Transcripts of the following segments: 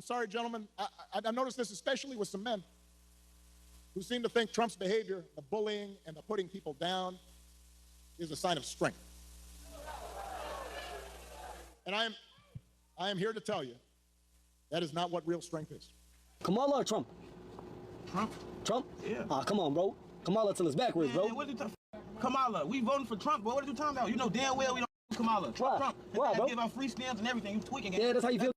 I'm sorry, gentlemen. I noticed this especially with some men who seem to think Trump's behavior, the bullying and the putting people down, is a sign of strength. And I am here to tell you that is not what real strength is. Kamala or Trump? Trump. Trump? Yeah. Come on, bro. Kamala till it's backwards, bro. Man, what Kamala, we voting for Trump, bro. What are you talking about? You know damn well we don't Kamala. Trump. Why, bro? Give out free stamps and everything. You tweaking. Yeah, that's how you feel.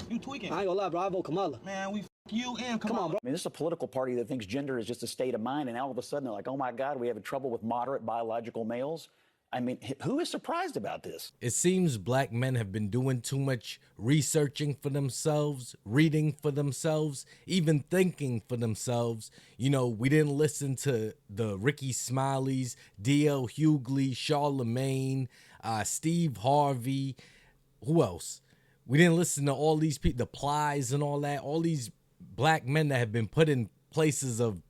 You tweaking. I ain't gonna lie, bro. I vote Kamala. Man, we you and Kamala. Come on, bro. I mean, this is a political party that thinks gender is just a state of mind, and all of a sudden they're like, oh my God, we have trouble with moderate biological males. I mean, who is surprised about this? It seems black men have been doing too much researching for themselves, reading for themselves, even thinking for themselves. You know, we didn't listen to the Ricky Smileys, D.L. Hughley, Charlemagne, Steve Harvey. Who else? We didn't listen to all these people, the Plies and all that, all these black men that have been put in places of,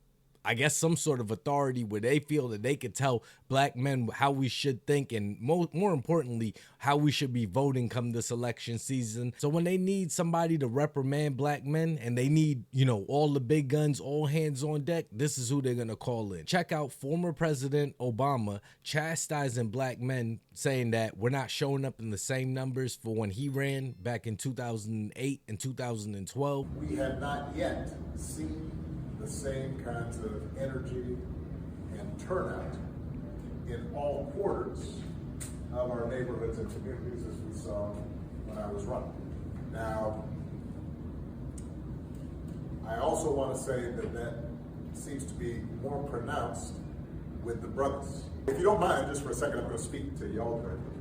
I guess, some sort of authority where they feel that they could tell black men how we should think and more importantly, how we should be voting come this election season. So when they need somebody to reprimand black men and they need, you know, all the big guns, all hands on deck, this is who they're going to call in. Check out former President Obama chastising black men, saying that we're not showing up in the same numbers for when he ran back in 2008 and 2012. We have not yet seen the same kinds of energy and turnout in all quarters of our neighborhoods and communities as we saw when I was running. Now, I also want to say that seems to be more pronounced with the brothers. If you don't mind, just for a second, I'm going to speak to y'all directly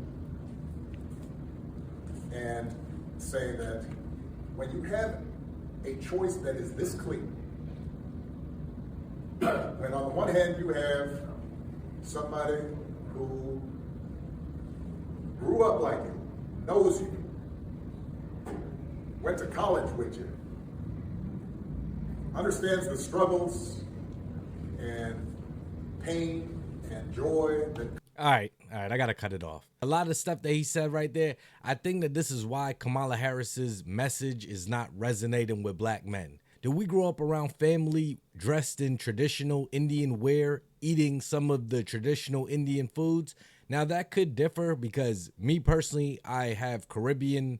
and say that when you have a choice that is this clear, when on the one hand you have somebody who grew up like you, knows you, went to college with you, understands the struggles and pain and joy that... All right, I gotta cut it off. A lot of stuff that he said right there, I think that this is why Kamala Harris's message is not resonating with black men. Did we grow up around family dressed in traditional Indian wear, eating some of the traditional Indian foods? Now that could differ because me personally, I have Caribbean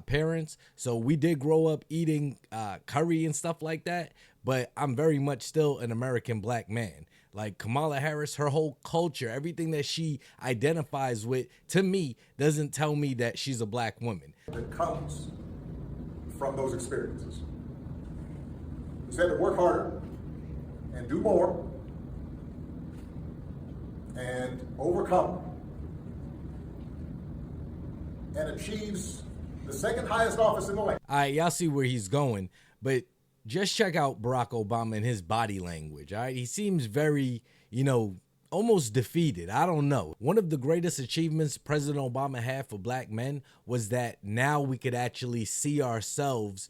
parents, so we did grow up eating curry and stuff like that, but I'm very much still an American black man. Like Kamala Harris, her whole culture, everything that she identifies with, to me, doesn't tell me that she's a black woman. That comes from those experiences. He said to work harder and do more and overcome and achieves the second highest office in the land. All right, y'all see where he's going, but just check out Barack Obama and his body language, all right? He seems very, almost defeated. I don't know. One of the greatest achievements President Obama had for black men was that now we could actually see ourselves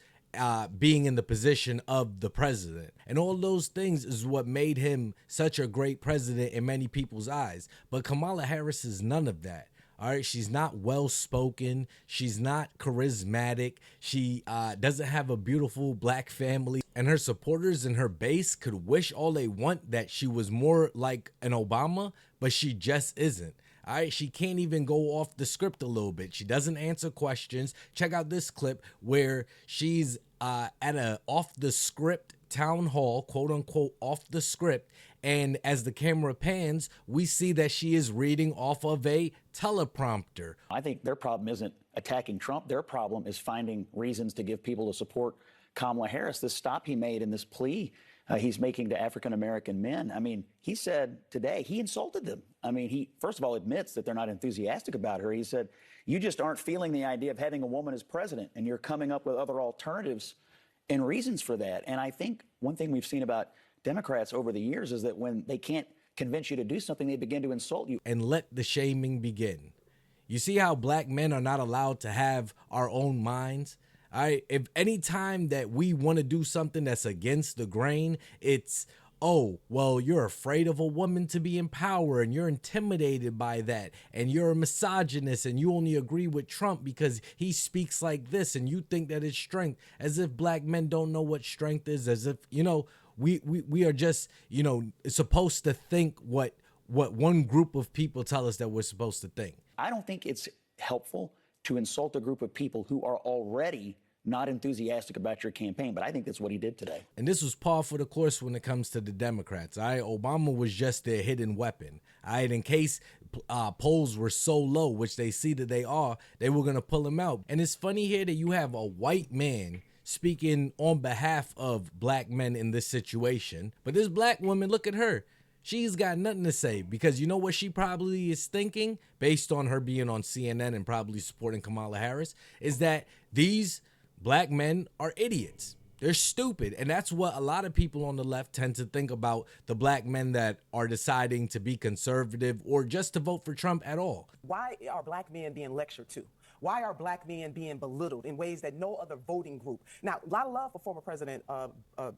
being in the position of the president. And all those things is what made him such a great president in many people's eyes. But Kamala Harris is none of that. All right, she's not well-spoken. She's not charismatic. She doesn't have a beautiful black family. And her supporters and her base could wish all they want that she was more like an Obama, but she just isn't. All right, she can't even go off the script a little bit. She doesn't answer questions. Check out this clip where she's at a off-the-script town hall, quote-unquote off the script, and as the camera pans, we see that she is reading off of a teleprompter. I think their problem isn't attacking Trump. Their problem is finding reasons to give people to support Kamala Harris. This stop he made in this plea he's making to African-American men. I mean, he said today, he insulted them. I mean, he, first of all, admits that they're not enthusiastic about her. He said, you just aren't feeling the idea of having a woman as president, and you're coming up with other alternatives and reasons for that. And I think one thing we've seen about Democrats over the years is that when they can't convince you to do something, they begin to insult you. And let the shaming begin. You see how black men are not allowed to have our own minds? All right, if any time that we want to do something that's against the grain, it's, oh, well, you're afraid of a woman to be in power and you're intimidated by that and you're a misogynist and you only agree with Trump because he speaks like this and you think that is strength, as if black men don't know what strength is, as if, we are just, supposed to think what one group of people tell us that we're supposed to think. I don't think it's helpful to insult a group of people who are already not enthusiastic about your campaign, but I think that's what he did today. And this was par for the course when it comes to the Democrats. Obama was just their hidden weapon. In case polls were so low, which they see that they are, they were going to pull him out. And it's funny here that you have a white man speaking on behalf of black men in this situation. But this black woman, look at her. She's got nothing to say, because you know what she probably is thinking, based on her being on CNN and probably supporting Kamala Harris, is that these black men are idiots. They're stupid. And that's what a lot of people on the left tend to think about the black men that are deciding to be conservative or just to vote for Trump at all. Why are black men being lectured to? Why are black men being belittled in ways that no other voting group? Now, a lot of love for former President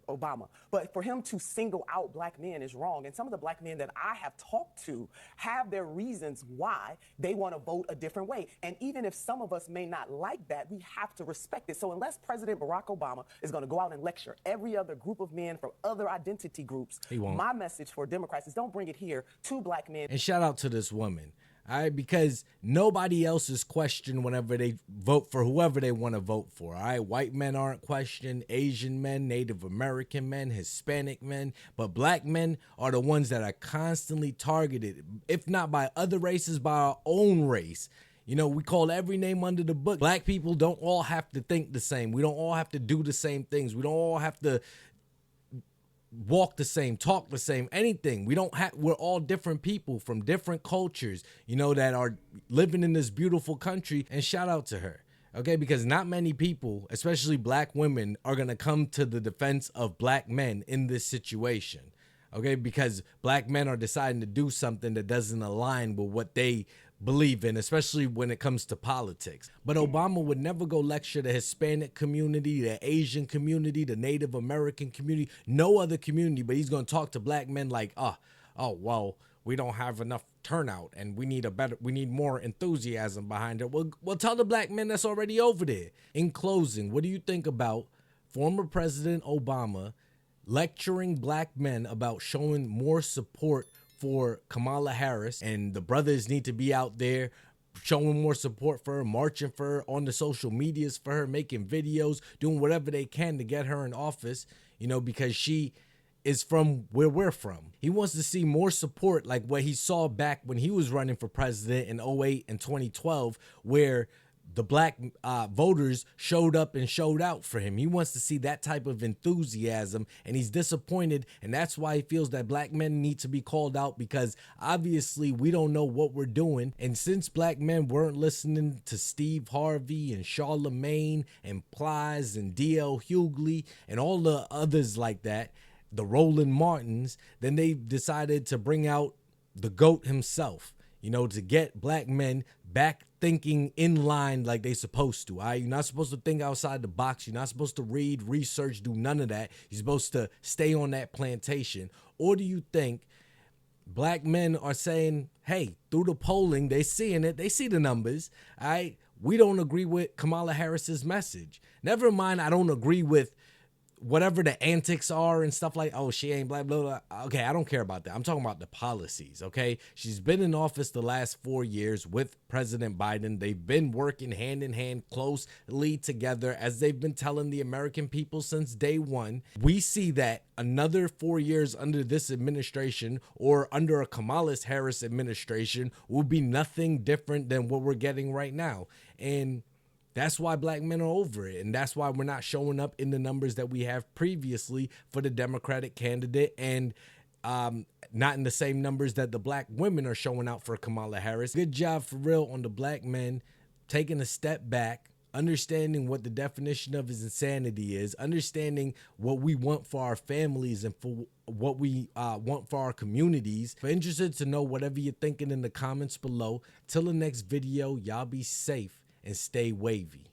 Obama, but for him to single out black men is wrong. And some of the black men that I have talked to have their reasons why they want to vote a different way. And even if some of us may not like that, we have to respect it. So unless President Barack Obama is going to go out and lecture every other group of men from other identity groups, my message for Democrats is don't bring it here to black men. And shout out to this woman. All right, because nobody else is questioned whenever they vote for whoever they want to vote for. All right, white men aren't questioned, Asian men, Native American men, Hispanic men, but black men are the ones that are constantly targeted, if not by other races, by our own race. We call every name under the book. Black people don't all have to think the same. We don't all have to do the same things. We don't all have to walk the same, talk the same, anything. We're all different people from different cultures, that are living in this beautiful country. And shout out to her. Okay, because not many people, especially black women, are going to come to the defense of black men in this situation. Okay, because black men are deciding to do something that doesn't align with what they believe in, especially when it comes to politics. But Obama would never go lecture the Hispanic community, the Asian community, the Native American community, no other community, but he's going to talk to black men like, well, we don't have enough turnout and we need more enthusiasm behind it. Well, tell the black men that's already over there. In closing, what do you think about former President Obama lecturing black men about showing more support for Kamala Harris, and the brothers need to be out there showing more support for her, marching for her on the social medias for her, making videos, doing whatever they can to get her in office, because she is from where we're from. He wants to see more support like what he saw back when he was running for president in 2008 and 2012, where the black voters showed up and showed out for him. He wants to see that type of enthusiasm, and he's disappointed, and that's why he feels that black men need to be called out, because obviously we don't know what we're doing. And since black men weren't listening to Steve Harvey and Charlemagne and Plies and D.L. Hughley and all the others like that, the Roland Martins, then they decided to bring out the GOAT himself, to get black men back thinking in line like they supposed to. All right? You're not supposed to think outside the box. You're not supposed to read, research, do none of that. You're supposed to stay on that plantation. Or do you think black men are saying, hey, through the polling, they're seeing it, they see the numbers, all right? We don't agree with Kamala Harris's message. Never mind, I don't agree with whatever the antics are and stuff like, oh, she ain't blah, blah, blah. Okay, I don't care about that. I'm talking about the policies, okay? She's been in office the last 4 years with President Biden. They've been working hand in hand, closely together, as they've been telling the American people since day one. We see that another 4 years under this administration or under a Kamala Harris administration will be nothing different than what we're getting right now. And that's why black men are over it. And that's why we're not showing up in the numbers that we have previously for the Democratic candidate, and not in the same numbers that the black women are showing out for Kamala Harris. Good job for real on the black men taking a step back, understanding what the definition of his insanity is, understanding what we want for our families and for what we want for our communities. If you're interested to know whatever you're thinking in the comments below. Till the next video, y'all be safe and stay wavy.